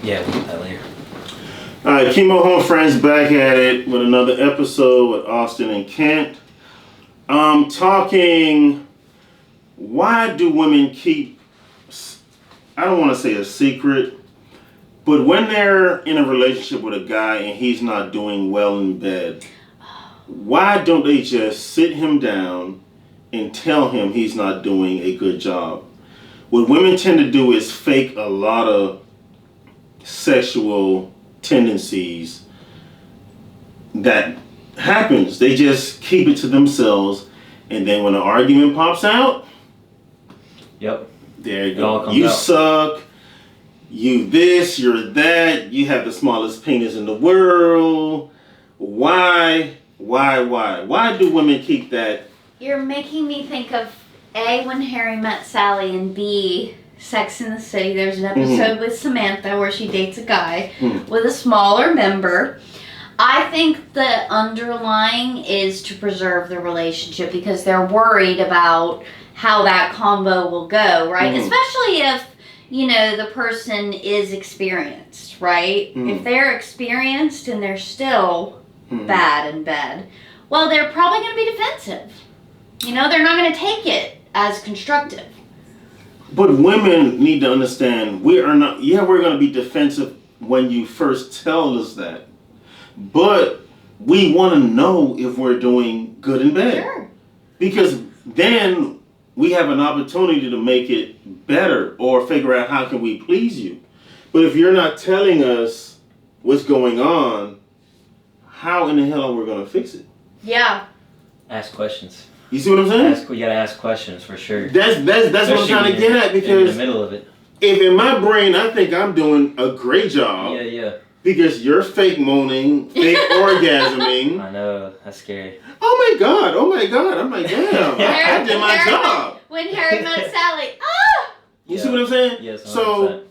Yeah, we'll do that later. All right, Chemo Home Friends back at it with another episode with Austin and Kent. Talking, why do women keep, I don't want to say a secret, but when they're in a relationship with a guy and he's not doing well in bed, why don't they just sit him down and tell him he's not doing a good job? What women tend to do is fake a lot of sexual tendencies that happens. They just keep it to themselves, and then when an argument pops out, Yep. there you It all go. comes You out. suck. You this. You're that. You have the smallest penis in the world. Why? Why do women keep that? You're making me think of A, When Harry Met Sally, and B, Sex in the City. There's an episode with Samantha where she dates a guy with a smaller member. I think the underlying is to preserve the relationship because they're worried about how that combo will go, right? Especially if, the person is experienced, right? If they're experienced and they're still bad in bed, well, they're probably going to be defensive. They're not going to take it as constructive. But women need to understand we are not. Yeah, we're going to be defensive when you first tell us that, but we want to know if we're doing good in bed. Sure. Because then we have an opportunity to make it better or figure out how can we please you. But if you're not telling us what's going on, how in the hell are we going to fix it? Yeah. Ask questions. You see what I'm saying? You gotta ask questions for sure. That's what I'm trying to get at, in because the middle of it. if in my brain I think I'm doing a great job, Yeah. because you're fake moaning, fake orgasming. I know, that's scary. Oh my god! I'm like, damn, I did my job. When Harry Met Sally, You see what I'm saying? Yes. 100%. So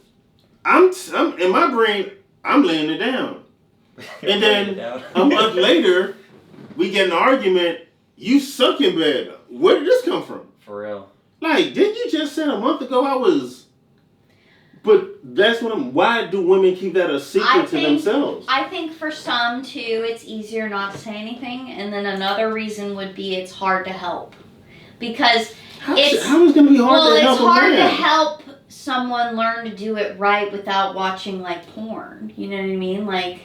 I'm in my brain, I'm laying it down, and then a month later, we get an argument. You suck in bed. Where did this come from? For real. Like, didn't you just say a month ago I was? But that's what why do women keep that a secret to themselves? I think for some too, it's easier not to say anything, and then another reason would be it's hard to help, because How is it going to be hard to help it's hard a man? to help someone learn to do it right without watching like porn. You know what I mean?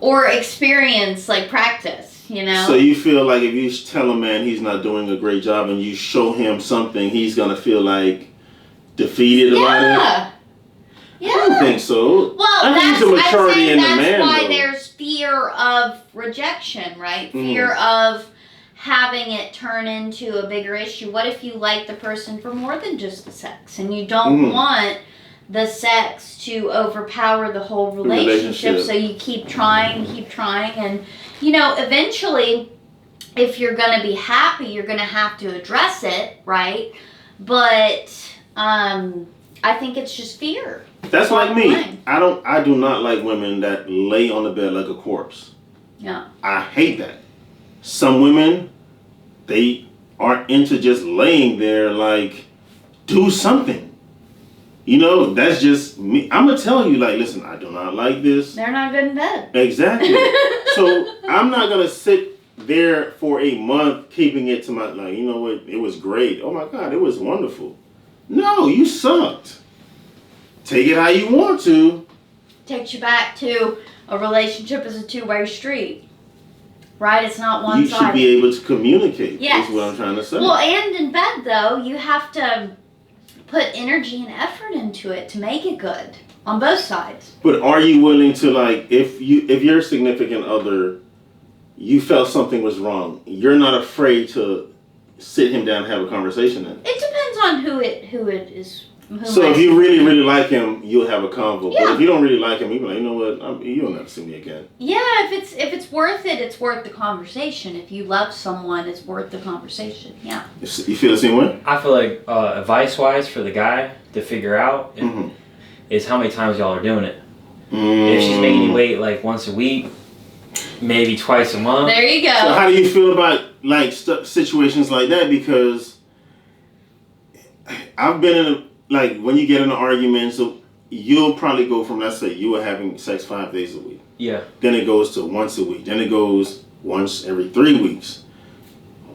Or experience practice. So you feel like if you tell a man he's not doing a great job and you show him something, he's gonna feel like defeated about it? Yeah. I don't think so. Well, I think it's a maturity in the man, that's why though. there's fear of rejection, right? Fear of having it turn into a bigger issue. What if you like the person for more than just the sex, and you don't want the sex to overpower the whole relationship. So you keep trying, and eventually, if you're going to be happy, you're going to have to address it, right? But I think it's just fear. That's like me. I do not like women that lay on the bed like a corpse. Yeah. I hate that. Some women, they aren't into just laying there, do something. That's just me. I'm going to tell you, listen, I do not like this. They're not good in bed. Exactly. So I'm not going to sit there for a month keeping it to my, you know what, it was great. Oh my God, it was wonderful. No, you sucked. Take it how you want to. Takes you back to a relationship is a two-way street. Right? It's not one-sided. You should be able to communicate. Yes. Is what I'm trying to say. Well, and in bed, though, you have to put energy and effort into it to make it good on both sides. But are you willing to, if your significant other, you felt something was wrong, you're not afraid to sit him down and have a conversation then? It depends on who it is. So if you really, really like him, you'll have a convo. Yeah. But if you don't really like him, you'll be like, you know what, you'll never see me again. Yeah, if it's worth it, it's worth the conversation. If you love someone, it's worth the conversation. Yeah. You feel the same way? I feel like advice-wise for the guy to figure out is how many times y'all are doing it. If she's making you wait once a week, maybe twice a month. There you go. So how do you feel about situations like that? Because I've been in when you get in an argument, so you'll probably go from, let's say you were having sex 5 days a week. Yeah. Then it goes to once a week. Then it goes once every 3 weeks.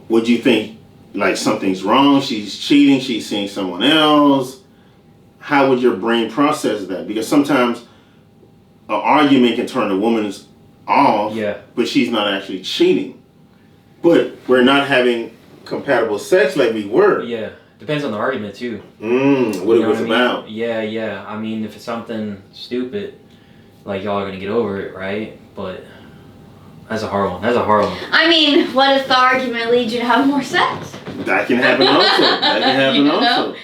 Would you think like something's wrong? She's cheating. She's seeing someone else. How would your brain process that? Because sometimes an argument can turn a woman's off, Yeah. but she's not actually cheating. But we're not having compatible sex like we were. Yeah. Depends on the argument too. What You it know was what I mean? about. Yeah. I mean, if it's something stupid, like y'all are gonna get over it, right? But that's a hard one. I mean, what if the argument leads you to have more sex? That can happen also. That can happen You know? also.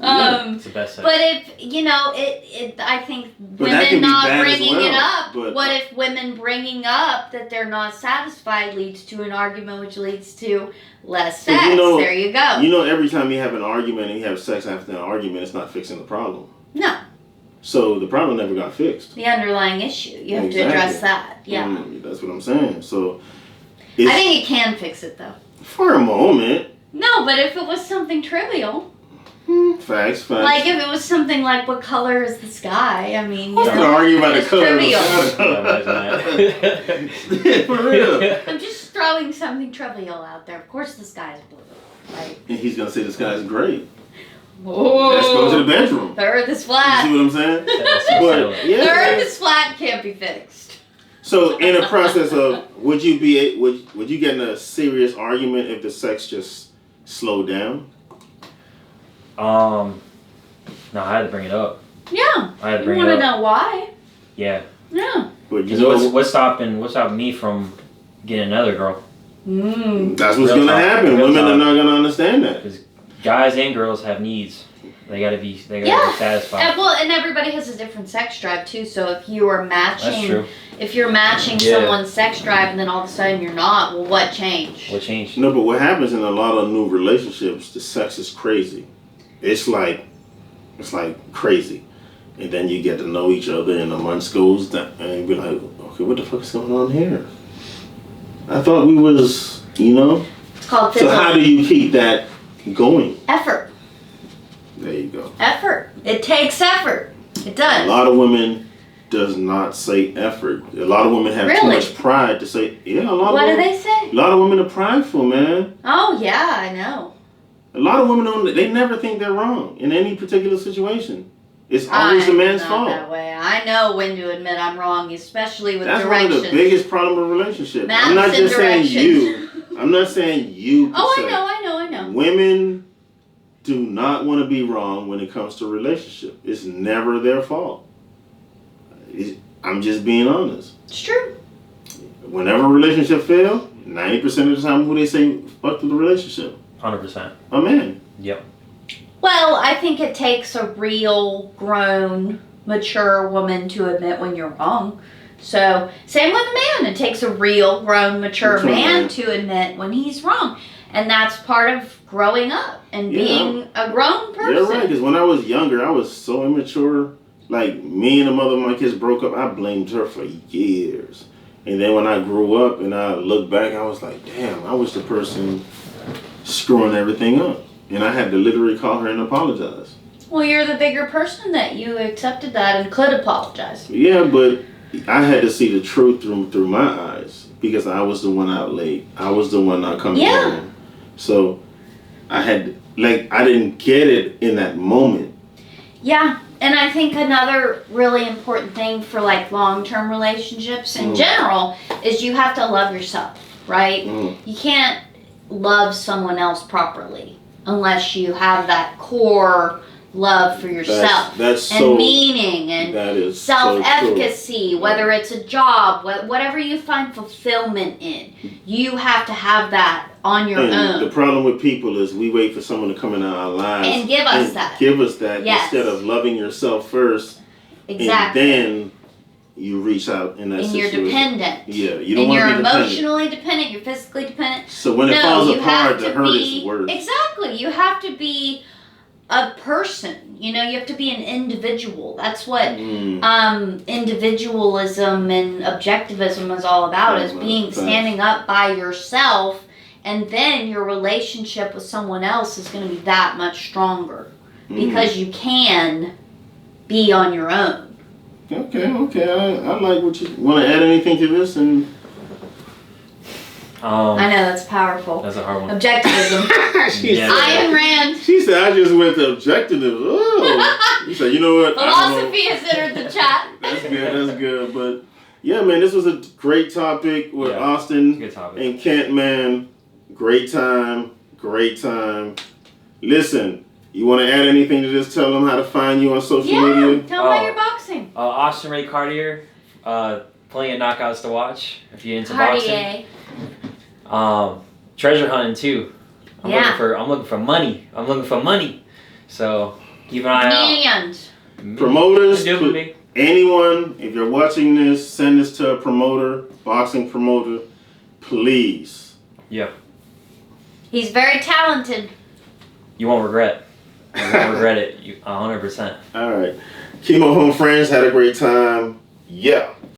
It's the best sex. But if, I think But that can women be not bad as bringing it well, up, but- what if women bringing up that they're not satisfied leads to an argument which leads to less But sex? you know- There you go. You know, every time you have an argument and you have sex after an argument, it's not fixing the problem. No, So the problem never got fixed. the underlying issue. You have to Exactly. address that. Yeah. That's what I'm saying. So, I think it can fix it though. for a moment, No, but if it was something trivial, facts. like if it was something like what color is the sky? I mean, Who's gonna argue about the it's color of the trivial. sky? For real. I'm just throwing something trivial out there. Of course the sky is blue, right? And he's gonna say the sky is great. Oh, Let's go to the bedroom. the earth is You flat. see what I'm saying? That's so But silly. The earth yeah. is flat, can't be fixed. So in the process of, would you get in a serious argument if the sex just slowed down? No, I had to bring it up. Yeah. I had to You bring want it to up. know why? Yeah. Yeah. But you Because know, what's stopping me from getting another girl? that's what's Real gonna talk. happen. Real Women are talk. not gonna understand that. Guys and girls have needs. They gotta be satisfied. And, well, and everybody has a different sex drive too. So if you are That's matching, true. if you're matching Yeah. someone's sex drive and then all of a sudden you're not, well, what changed? What changed? No, but what happens in a lot of new relationships, the sex is crazy. It's like crazy. And then you get to know each other and the months goes down and you be like, okay, what the fuck is going on here? I thought we was, It's called So how do you keep that going? effort. There you go. Effort. It takes effort. It A does. lot of women does not say effort. A lot of women have too Really? much pride to say, yeah, a lot What of do women, they say? a lot of women are prideful, man. Oh yeah, I know. A lot of women they never think they're wrong in any particular situation. It's always the man's I'm fault. not that way. I know when to admit I'm wrong, especially with That's directions. one of the biggest problems of relationships. Maps I'm not and just saying directions. you. I'm not saying you. Per Oh, se. I know. Women do not want to be wrong when it comes to a relationship. It's never their fault. I'm just being honest. It's true. Whenever a relationship fails, 90% of the time, who they say fucked with the relationship? 100%. A man. Yep. Well, I think it takes a real grown, mature woman to admit when you're wrong. So, same with a man. It takes a real, grown, mature man to admit when he's wrong. And that's part of growing up and being a grown person. You're right, because when I was younger, I was so immature. Like, me and the mother of my kids broke up, I blamed her for years. And then when I grew up and I look back, I was like, damn, I was the person screwing everything up. And I had to literally call her and apologize. Well, you're the bigger person that you accepted that and could apologize. Yeah, but I had to see the truth through my eyes because I was the one out late. I was the one not coming home. So I didn't get it in that moment. Yeah, and I think another really important thing for like long-term relationships in general is you have to love yourself, right? You can't love someone else properly unless you have that core love for yourself That's and so, meaning and that is self-efficacy, so true. whether it's a job, whatever you find fulfillment in, you have to have that on your And own. the problem with people is we wait for someone to come in our lives And give us that. Give us that Yes. instead of loving yourself first, Exactly. and then you reach out in that And situation. you're dependent. Yeah, you don't And want you're to be dependent. emotionally dependent, you're physically dependent. So when it falls you apart, have the to hurt be, is worse. Exactly. You have to be a person. You know, you have to be an individual. That's what individualism and objectivism is all about, is standing up by yourself, and then your relationship with someone else is going to be that much stronger because you can be on your own. Okay. I like what you want to add anything to this and. I know that's powerful. That's a hard one. Objectivism. Yeah. Ayn Rand. She said, "I just went to objectivism." Oh, you said, "You know what? Philosophy has entered the chat. That's good. That's good." But yeah, man, this was a great topic with Austin Good topic. and Kent. Man, great time. Listen, you want to add anything to this? Tell them how to find you on social media. Tell them about your boxing. Austin Ray Cartier, plenty of knockouts to watch if you're into boxing. Treasure hunting too. I'm looking for money. So keep an eye Millions. out. Promoters, Do it. anyone, if you're watching this, send this to a promoter, boxing promoter, please. Yeah. He's very talented. You won't regret. You won't regret it. 100%. All right. Chemo Home Friends had a great time. Yeah.